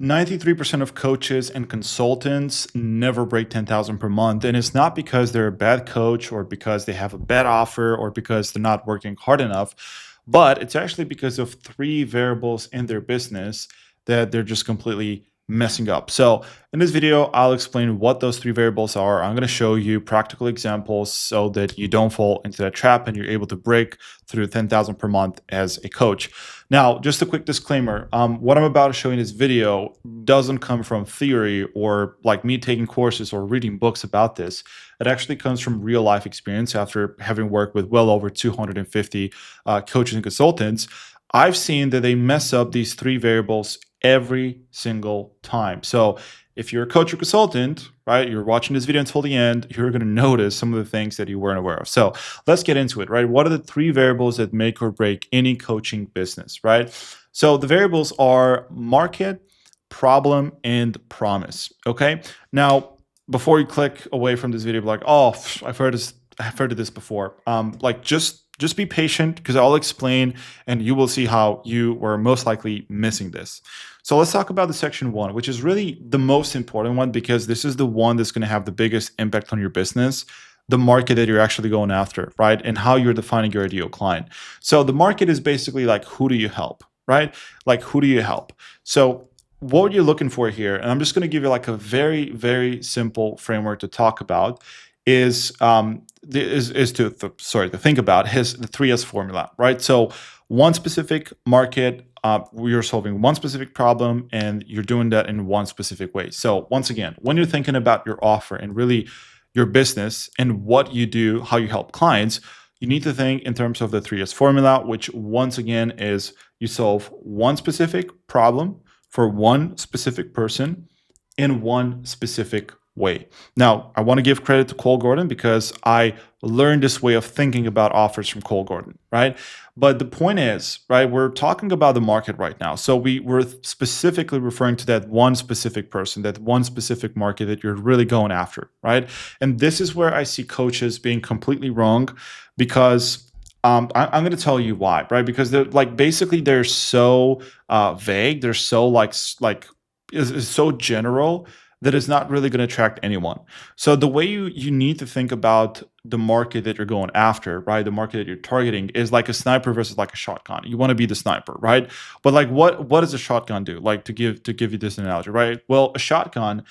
93% of coaches and consultants never break 10,000 per month. And it's not because they're a bad coach or because they have a bad offer or because they're not working hard enough, but it's actually because of three variables in their business that they're just completely messing up. So in this video, I'll explain what those three variables are. I'm going to show you practical examples so that you don't fall into that trap and you're able to break through 10,000 per month as a coach. Now, just a quick disclaimer. What I'm about to show in this video doesn't come from theory or like me taking courses or reading books about this. It actually comes from real life experience after having worked with well over 250 coaches and consultants. I've seen that they mess up these three variables every single time. So if you're a coach or consultant, right, you're watching this video until the end, you're going to notice some of the things that you weren't aware of. So let's get into it, right? What are the three variables that make or break any coaching business, right? So the variables are market, problem, and promise. Okay. Now, before you click away from this video, be like, oh, I've heard of this before. Just be patient because I'll explain and you will see how you were most likely missing this. So let's talk about the section one, which is really the most important one because this is the one that's going to have the biggest impact on your business, the market that you're actually going after, right? And how you're defining your ideal client. So the market is basically like, who do you help, right? Like, who do you help? So what you're looking for here, and I'm just going to give you like a very, very simple framework to talk about is to think about the 3S formula, right? So one specific market, you're solving one specific problem and you're doing that in one specific way. So once again, when you're thinking about your offer and really your business and what you do, how you help clients, you need to think in terms of the 3S formula, which once again is you solve one specific problem for one specific person in one specific way. Now, I want to give credit to Cole Gordon because I learned this way of thinking about offers from Cole Gordon, right? But the point is, right, we're talking about the market right now. So we're specifically referring to that one specific person, that one specific market that you're really going after, right? And this is where I see coaches being completely wrong because I'm going to tell you why, right? Because they're like basically they're so vague, they're so is so general that is not really going to attract anyone. So the way you need to think about the market that you're going after, right? The market that you're targeting is like a sniper versus like a shotgun. You want to be the sniper, right? But like what does a shotgun do? Like to give you this analogy, right? Well, a shotgun,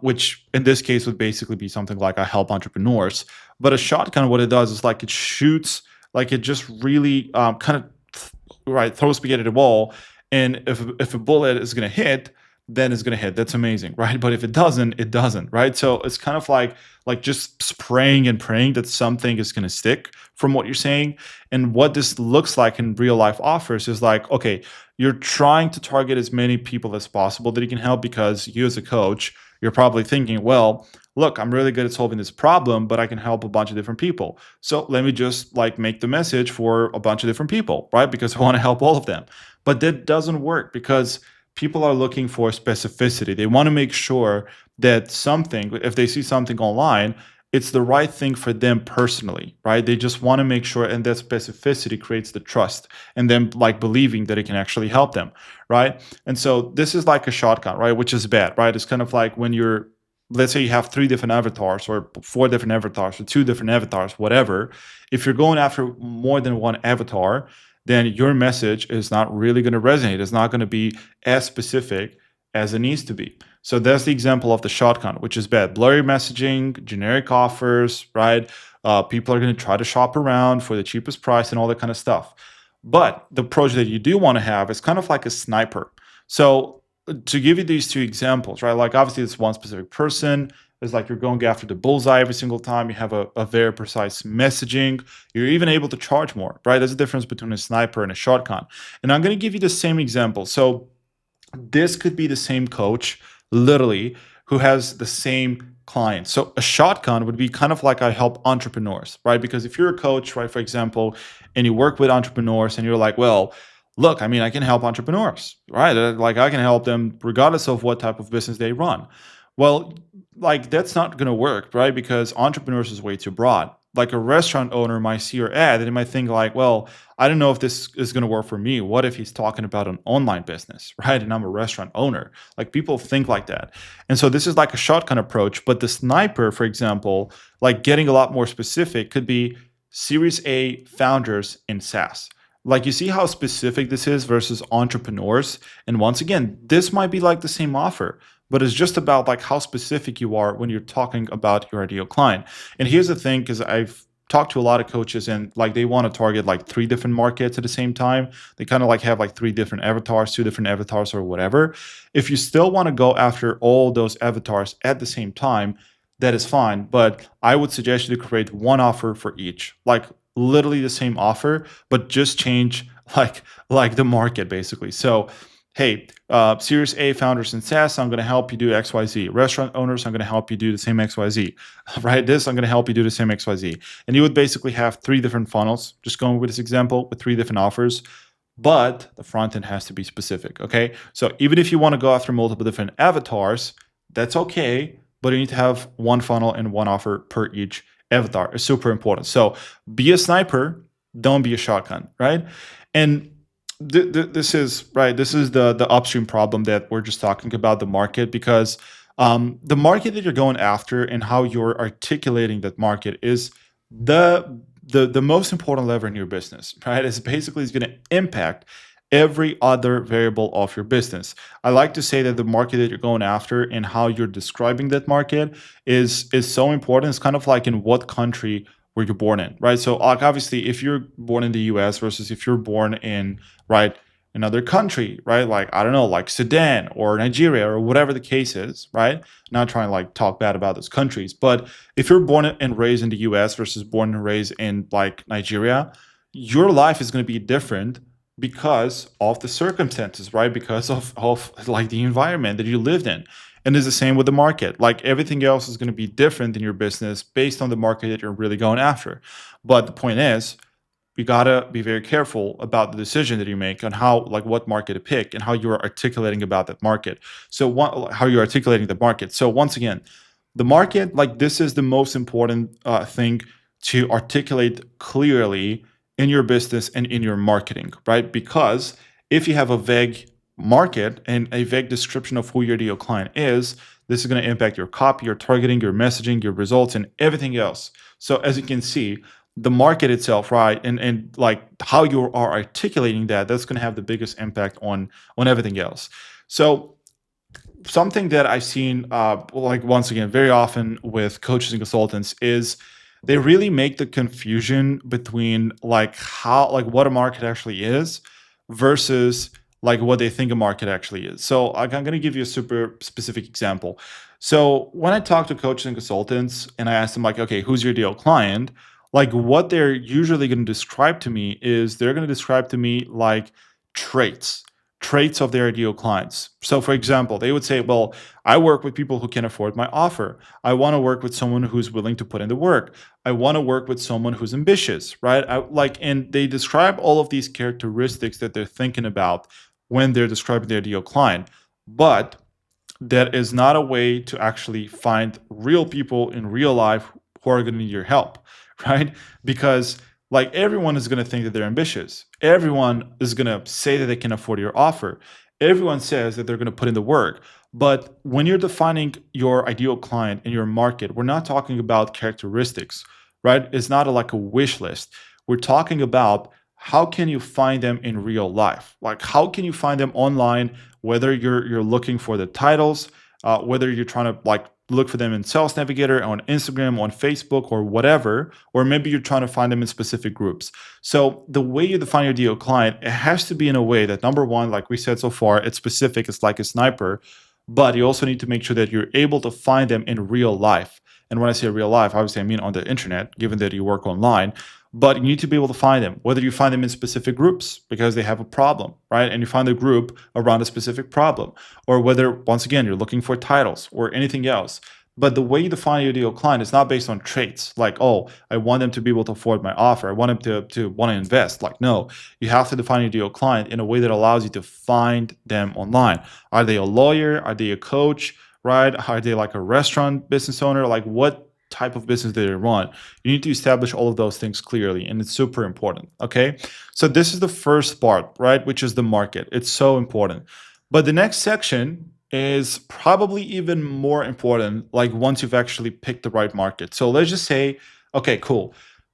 which in this case would basically be something like I help entrepreneurs, but a shotgun, what it does is like it shoots, like it just really kind of right throws spaghetti at the wall, and if a bullet is going to hit, then it's going to hit. That's amazing, right? But if it doesn't, it doesn't, right? So it's kind of like just spraying and praying that something is going to stick from what you're saying. And what this looks like in real life offers is like, okay, you're trying to target as many people as possible that you can help because you as a coach, you're probably thinking, well, look, I'm really good at solving this problem, but I can help a bunch of different people. So let me just like make the message for a bunch of different people, right? Because I want to help all of them. But that doesn't work because people are looking for specificity. They want to make sure that something, if they see something online, it's the right thing for them personally, right? They just want to make sure, and that specificity creates the trust and them like believing that it can actually help them, right? And so this is like a shotgun, right? Which is bad, right? It's kind of like when you're, let's say you have 3 different avatars or 4 different avatars or 2 different avatars, whatever. If you're going after more than one avatar, then your message is not really going to resonate. It's not going to be as specific as it needs to be. So that's the example of the shotgun, which is bad. Blurry messaging, generic offers, right? People are going to try to shop around for the cheapest price and all that kind of stuff. But the approach that you do want to have is kind of like a sniper. So to give you these 2 examples, right? Like obviously it's one specific person. It's like you're going after the bullseye every single time. You have a very precise messaging. You're even able to charge more, right? There's a difference between a sniper and a shotgun. And I'm going to give you the same example. So this could be the same coach, literally, who has the same client. So a shotgun would be kind of like I help entrepreneurs, right? Because if you're a coach, right, for example, and you work with entrepreneurs and you're like, well, look, I mean, I can help entrepreneurs, right? Like I can help them regardless of what type of business they run. Well, like that's not going to work, right? Because entrepreneurs is way too broad. like a restaurant owner might see your ad and they might think like, well, I don't know if this is going to work for me. What if he's talking about an online business, right? And I'm a restaurant owner. Like people think like that. And so this is like a shotgun approach. But the sniper, for example, like getting a lot more specific could be Series A founders in SaaS. Like you see how specific this is versus entrepreneurs. And once again, this might be like the same offer, but it's just about like how specific you are when you're talking about your ideal client. And here's the thing, because I've talked to a lot of coaches and like they want to target like three different markets at the same time. They kind of like have like three different avatars, two different avatars or whatever. If you still want to go after all those avatars at the same time, that is fine. But I would suggest you to create one offer for each, like literally the same offer, but just change like the market basically. So hey, Series A founders in SaaS, I'm going to help you do XYZ. Restaurant owners, I'm going to help you do the same XYZ. Right? This, I'm going to help you do the same XYZ. And you would basically have three different funnels, just going with this example, with three different offers. But the front end has to be specific. Okay. So even if you want to go after multiple different avatars, that's okay. But you need to have one funnel and one offer per each avatar. It's super important. So be a sniper, don't be a shotgun, right? And this is right. This is the upstream problem that we're just talking about the market, because the market that you're going after and how you're articulating that market is the most important lever in your business, right? It's basically is going to impact every other variable of your business. I like to say that the market that you're going after and how you're describing that market is so important. It's kind of like in what country were you born in, right? So like obviously if you're born in the US versus if you're born in right another country, right? Like I don't know, like Sudan or Nigeria or whatever the case is, right? Not trying to like talk bad about those countries, but if you're born and raised in the US versus born and raised in like Nigeria, your life is going to be different because of the circumstances, right? Because of like the environment that you lived in. And it's the same with the market. Like everything else is going to be different in your business based on the market that you're really going after. But the point is, you gotta be very careful about the decision that you make on how, like, what market to pick and how you're articulating about that market. So, how you're articulating the market. So, once again, the market, like, this is the most important thing to articulate clearly in your business and in your marketing, right? Because if you have a vague market and a vague description of who your ideal client is, this is going to impact your copy, your targeting, your messaging, your results, and everything else. So, as you can see, the market itself, right, and like how you are articulating that, that's going to have the biggest impact on everything else. So something that I've seen, like once again, very often with coaches and consultants is they really make the confusion between like how, like what a market actually is versus like what they think a market actually is. So like, I'm going to give you a super specific example. So when I talk to coaches and consultants and I ask them like, okay, who's your ideal client? Like what they're usually going to describe to me is they're going to describe to me like traits of their ideal clients. So for example, they would say, well, I work with people who can afford my offer. I want to work with someone who's willing to put in the work. I want to work with someone who's ambitious, right? And they describe all of these characteristics that they're thinking about when they're describing their ideal client. But that is not a way to actually find real people in real life who are going to need your help, right? Because like everyone is going to think that they're ambitious. Everyone is going to say that they can afford your offer. Everyone says that they're going to put in the work. But when you're defining your ideal client in your market, we're not talking about characteristics, right? It's not like a wish list. We're talking about how can you find them in real life? Like how can you find them online, whether you're looking for the titles, whether you're trying to like look for them in Sales Navigator, on Instagram, on Facebook, or whatever, or maybe you're trying to find them in specific groups. So the way you define your ideal client, it has to be in a way that number one, like we said so far, it's specific, it's like a sniper, but you also need to make sure that you're able to find them in real life. And when I say real life, obviously I mean on the internet, given that you work online. But you need to be able to find them, whether you find them in specific groups because they have a problem, right? And you find the group around a specific problem, or whether, once again, you're looking for titles or anything else. But the way you define your ideal client is not based on traits like, oh, I want them to be able to afford my offer. I want them to want to invest. Like, no, you have to define your ideal client in a way that allows you to find them online. Are they a lawyer? Are they a coach? Right? Are they like a restaurant business owner? Like what type of business that they run, you need to establish all of those things clearly, and it's super important. Okay. So this is the first part, right? Which is the market. It's so important. But the next section is probably even more important, like once you've actually picked the right market. So let's just say, okay, cool.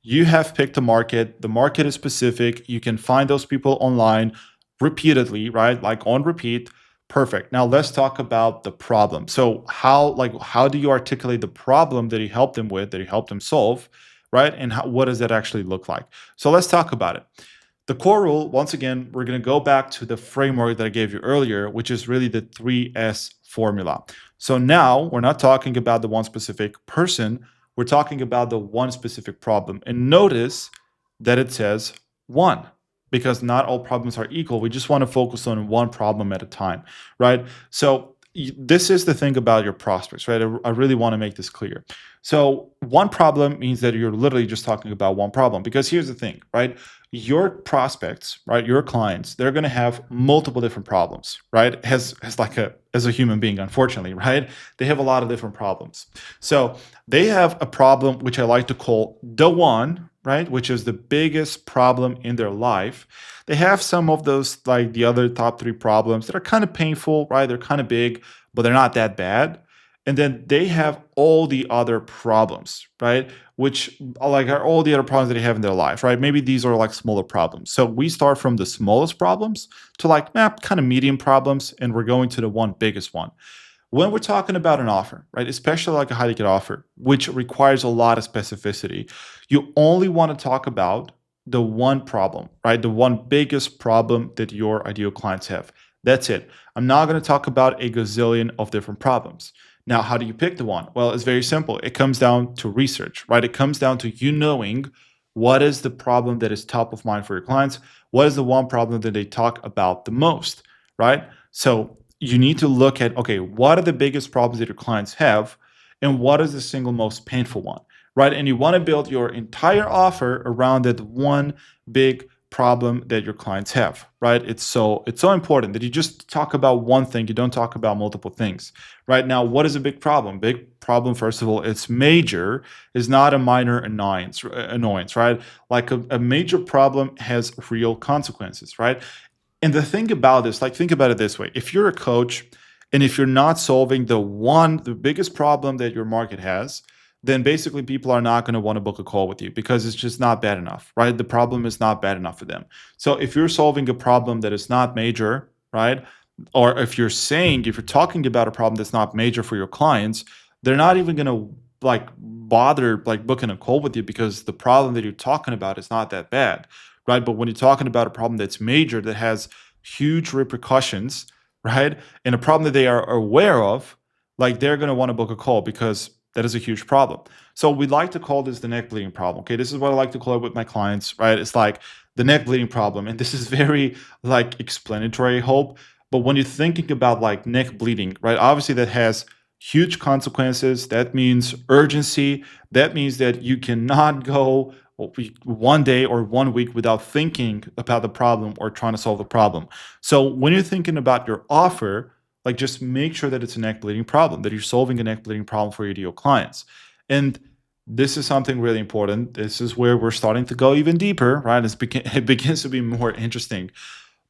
You have picked a market, the market is specific, you can find those people online repeatedly, right? Like on repeat. Perfect. Now let's talk about the problem. So how do you articulate the problem that you helped them with, that you helped them solve, right? And what does that actually look like? So let's talk about it. The core rule, once again, we're going to go back to the framework that I gave you earlier, which is really the 3S formula. So now we're not talking about the one specific person, we're talking about the one specific problem. And notice that it says one, because not all problems are equal. We just want to focus on one problem at a time, right? So this is the thing about your prospects, right? I really want to make this clear. So one problem means that you're literally just talking about one problem, because here's the thing, right? Your prospects, right? Your clients, they're going to have multiple different problems, right? As a human being, unfortunately, right? They have a lot of different problems. So they have a problem, which I like to call the one, right? Which is the biggest problem in their life. They have some of those, like the other top 3 problems that are kind of painful, right? They're kind of big, but they're not that bad. And then they have all the other problems, right? Which are all the other problems that they have in their life, right? Maybe these are like smaller problems. So we start from the smallest problems to kind of medium problems, and we're going to the one biggest one. When we're talking about an offer, right, especially like a high ticket offer, which requires a lot of specificity, you only want to talk about the one problem, right? The one biggest problem that your ideal clients have. That's it. I'm not going to talk about a gazillion of different problems. Now, how do you pick the one? Well, it's very simple. It comes down to research, right? It comes down to you knowing what is the problem that is top of mind for your clients. What is the one problem that they talk about the most, right? So you need to look at, okay, what are the biggest problems that your clients have, and what is the single most painful one, right? And you want to build your entire offer around that one big problem that your clients have, right? It's so important that you just talk about one thing, you don't talk about multiple things. Right now, what is a big problem? Big problem, first of all, it's major, is not a minor annoyance, right? Like a major problem has real consequences, right? And the thing about this, like think about it this way. If you're a coach and if you're not solving the biggest problem that your market has, then basically people are not going to want to book a call with you because it's just not bad enough, right? The problem is not bad enough for them. So if you're solving a problem that is not major, right? Or if you're talking about a problem that's not major for your clients, they're not even going to bother booking a call with you because the problem that you're talking about is not that bad, right? But when you're talking about a problem that's major, that has huge repercussions, right? And a problem that they are aware of, they're going to want to book a call because that is a huge problem. So we like to call this the neck bleeding problem. Okay, this is what I like to call it with my clients, right? It's like the neck bleeding problem. And this is very explanatory, I hope. But when you're thinking about neck bleeding, right? Obviously that has huge consequences. That means urgency. That means that you cannot go one day or 1 week without thinking about the problem or trying to solve the problem. So when you're thinking about your offer, just make sure that it's a neck bleeding problem, that you're solving a neck bleeding problem for your ideal clients. And this is something really important. This is where we're starting to go even deeper, right? It begins to be more interesting.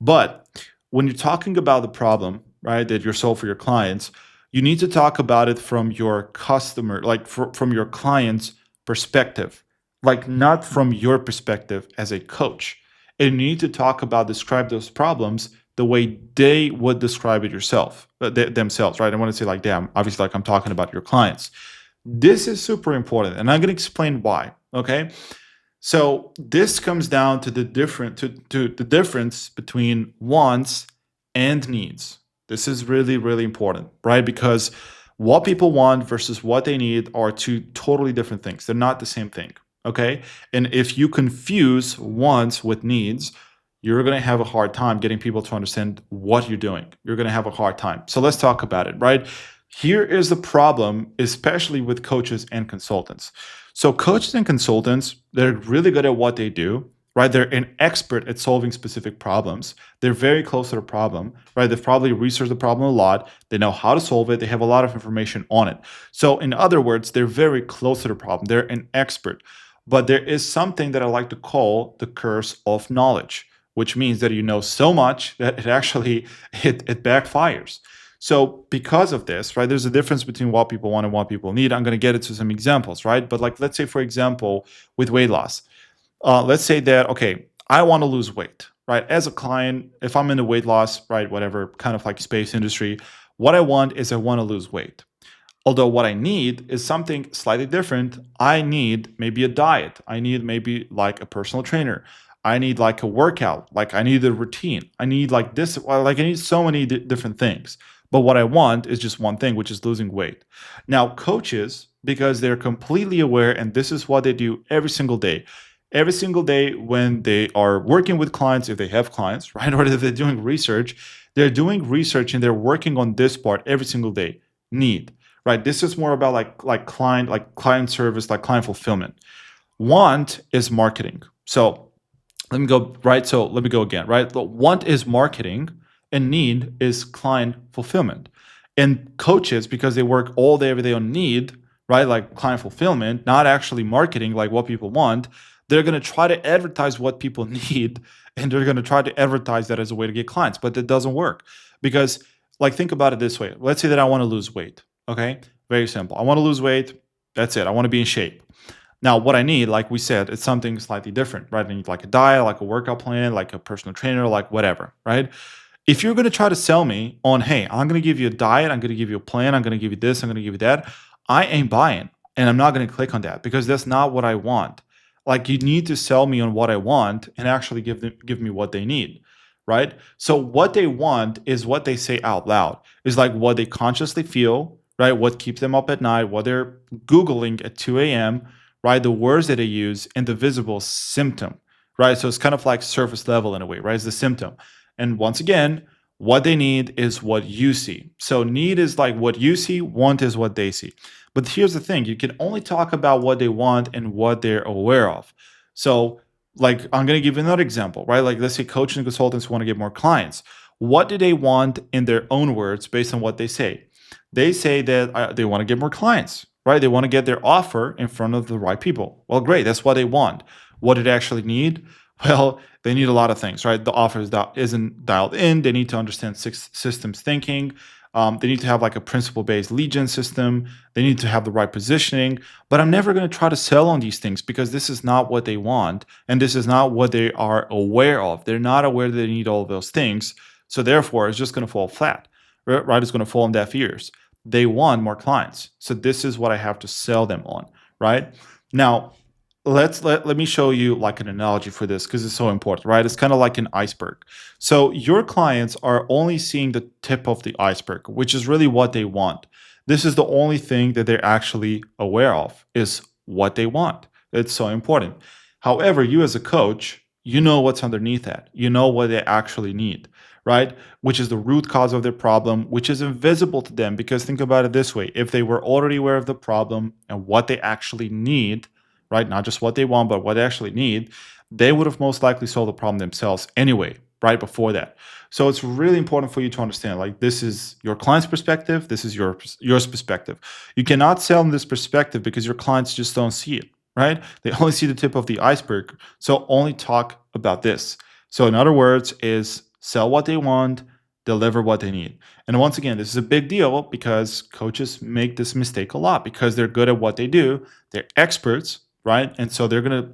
But when you're talking about the problem, right, that you're solving for your clients, you need to talk about it from your customer, from your client's perspective, not from your perspective as a coach. And you need to describe those problems the way they would describe it themselves, right? I want to say them, obviously, I'm talking about your clients. This is super important, and I'm going to explain why, okay? So this comes down to the difference between wants and needs. This is really, really important, right? Because what people want versus what they need are two totally different things. They're not the same thing, okay? And if you confuse wants with needs, you're going to have a hard time getting people to understand what you're doing. You're going to have a hard time. So let's talk about it, right? Here is the problem, especially with coaches and consultants. So coaches and consultants, they're really good at what they do, right? They're an expert at solving specific problems. They're very close to the problem, right? They've probably researched the problem a lot. They know how to solve it. They have a lot of information on it. So, in other words, they're very close to the problem. They're an expert. But there is something that I like to call the curse of knowledge, which means that you know so much that it actually it backfires. So because of this, right, there's a difference between what people want and what people need. I'm going to get into some examples, right? But like, let's say, for example, with weight loss, let's say that, okay, I want to lose weight, right? As a client, if I'm in the weight loss, right, whatever kind of like space industry, what I want is I want to lose weight. Although what I need is something slightly different. I need maybe a diet. I need maybe like a personal trainer. I need like a workout. Like I need a routine. I need like this. Like I need so many different things. But what I want is just one thing, which is losing weight. Now, coaches, because they're completely aware, and this is what they do every single day. Every single day when they are working with clients, if they have clients, right, or if they're doing research, and they're working on this part every single day. Need, right? This is more about like client service, like client fulfillment. Want is marketing. So let me go right. So let me go again, right? The want is marketing and need is client fulfillment. And coaches, because they work all day, every day on need, right? Like client fulfillment, not actually marketing, like what people want. They're going to try to advertise what people need and they're going to try to advertise that as a way to get clients, but that doesn't work because, like, think about it this way. Let's say that I want to lose weight. Okay. Very simple. I want to lose weight. That's it. I want to be in shape. Now, what I need, like we said, it's something slightly different, right? I need like a diet, like a workout plan, like a personal trainer, like whatever, right? If you're going to try to sell me on, hey, I'm going to give you a diet, I'm going to give you a plan, I'm going to give you this, I'm going to give you that, I ain't buying. And I'm not going to click on that because that's not what I want. Like you need to sell me on what I want and actually give me what they need, right? So what they want is what they say out loud. Is like what they consciously feel, right? What keeps them up at night, what they're Googling at 2 a.m., right? The words that they use and the visible symptom, right? So it's kind of like surface level in a way, right? It's the symptom. And once again, what they need is what you see. So need is like what you see, want is what they see. But here's the thing, you can only talk about what they want and what they're aware of. So like I'm going to give you another example, right? Like let's say coaches and consultants want to get more clients. What do they want in their own words based on what they say? They say that they want to get more clients, right? They want to get their offer in front of the right people. Well, great. That's what they want. What do they actually need? Well, they need a lot of things, right? The offer isn't dialed in. They need to understand systems thinking. They need to have like a principle-based lead gen system. They need to have the right positioning. But I'm never going to try to sell on these things because this is not what they want. And this is not what they are aware of. They're not aware that they need all of those things. So therefore, it's just going to fall flat, right? It's going to fall on deaf ears. They want more clients. So this is what I have to sell them on, right? Now, let me show you like an analogy for this because it's so important, right? It's kind of like an iceberg. So your clients are only seeing the tip of the iceberg, which is really what they want. This is the only thing that they're actually aware of is what they want. It's so important. However, you as a coach, you know what's underneath that. You know what they actually need, right? Which is the root cause of their problem, which is invisible to them. Because think about it this way. If they were already aware of the problem and what they actually need, right? Not just what they want, but what they actually need, they would have most likely solved the problem themselves anyway, right before that. So it's really important for you to understand, like this is your client's perspective, this is your perspective. You cannot sell them this perspective because your clients just don't see it, right? They only see the tip of the iceberg. So only talk about this. So in other words, is sell what they want, deliver what they need. And once again, this is a big deal because coaches make this mistake a lot because they're good at what they do. They're experts, right? And so they're going to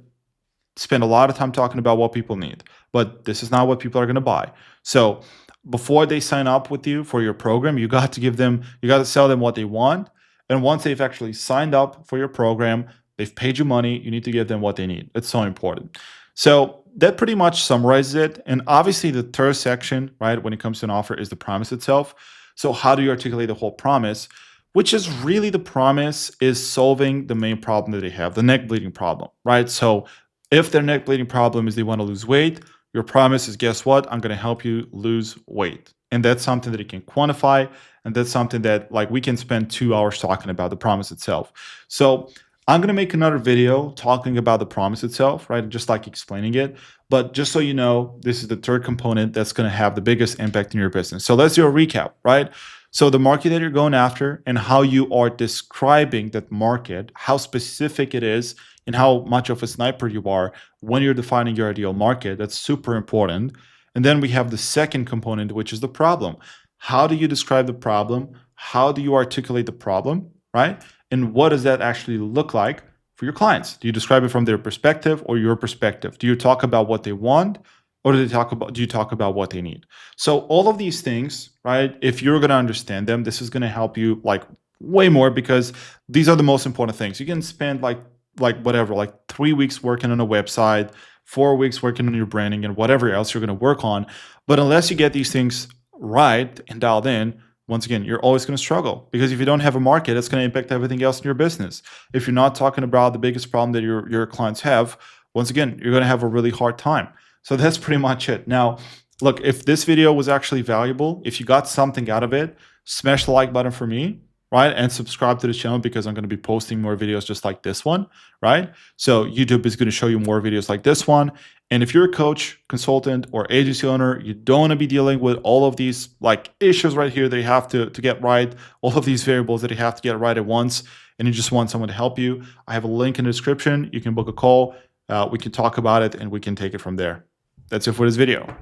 spend a lot of time talking about what people need, but this is not what people are going to buy. So before they sign up with you for your program, you got to sell them what they want. And once they've actually signed up for your program, they've paid you money, you need to give them what they need. It's so important. So that pretty much summarizes it. And obviously the third section, right, when it comes to an offer is the promise itself. So how do you articulate the whole promise? Which is really the promise is solving the main problem that they have, the neck bleeding problem, right? So if their neck bleeding problem is they want to lose weight, your promise is, guess what? I'm going to help you lose weight. And that's something that you can quantify. And that's something that like we can spend 2 hours talking about the promise itself. So I'm going to make another video talking about the promise itself, right? Just like explaining it. But just so you know, this is the third component that's going to have the biggest impact in your business. So let's do a recap, right? So the market that you're going after and how you are describing that market, how specific it is, and how much of a sniper you are when you're defining your ideal market. That's super important. And then we have the second component, which is the problem. How do you describe the problem? How do you articulate the problem, right? And what does that actually look like for your clients? Do you describe it from their perspective or your perspective? Do you talk about what they want, or do you talk about what they need? So all of these things, right? If you're going to understand them, this is going to help you like way more, because these are the most important things. You can spend like whatever, like 3 weeks working on a website, 4 weeks working on your branding and whatever else you're going to work on, but unless you get these things right and dialed in, once again, you're always going to struggle, because if you don't have a market, it's going to impact everything else in your business. If you're not talking about the biggest problem that your clients have, once again, you're going to have a really hard time. So that's pretty much it. Now, look, if this video was actually valuable, if you got something out of it, smash the like button for me, right? And subscribe to the channel, because I'm going to be posting more videos just like this one, right? So YouTube is going to show you more videos like this one. And if you're a coach, consultant, or agency owner, you don't want to be dealing with all of these like issues right here that you have to get right, all of these variables that you have to get right at once, and you just want someone to help you, I have a link in the description. You can book a call. We can talk about it and we can take it from there. That's it for this video.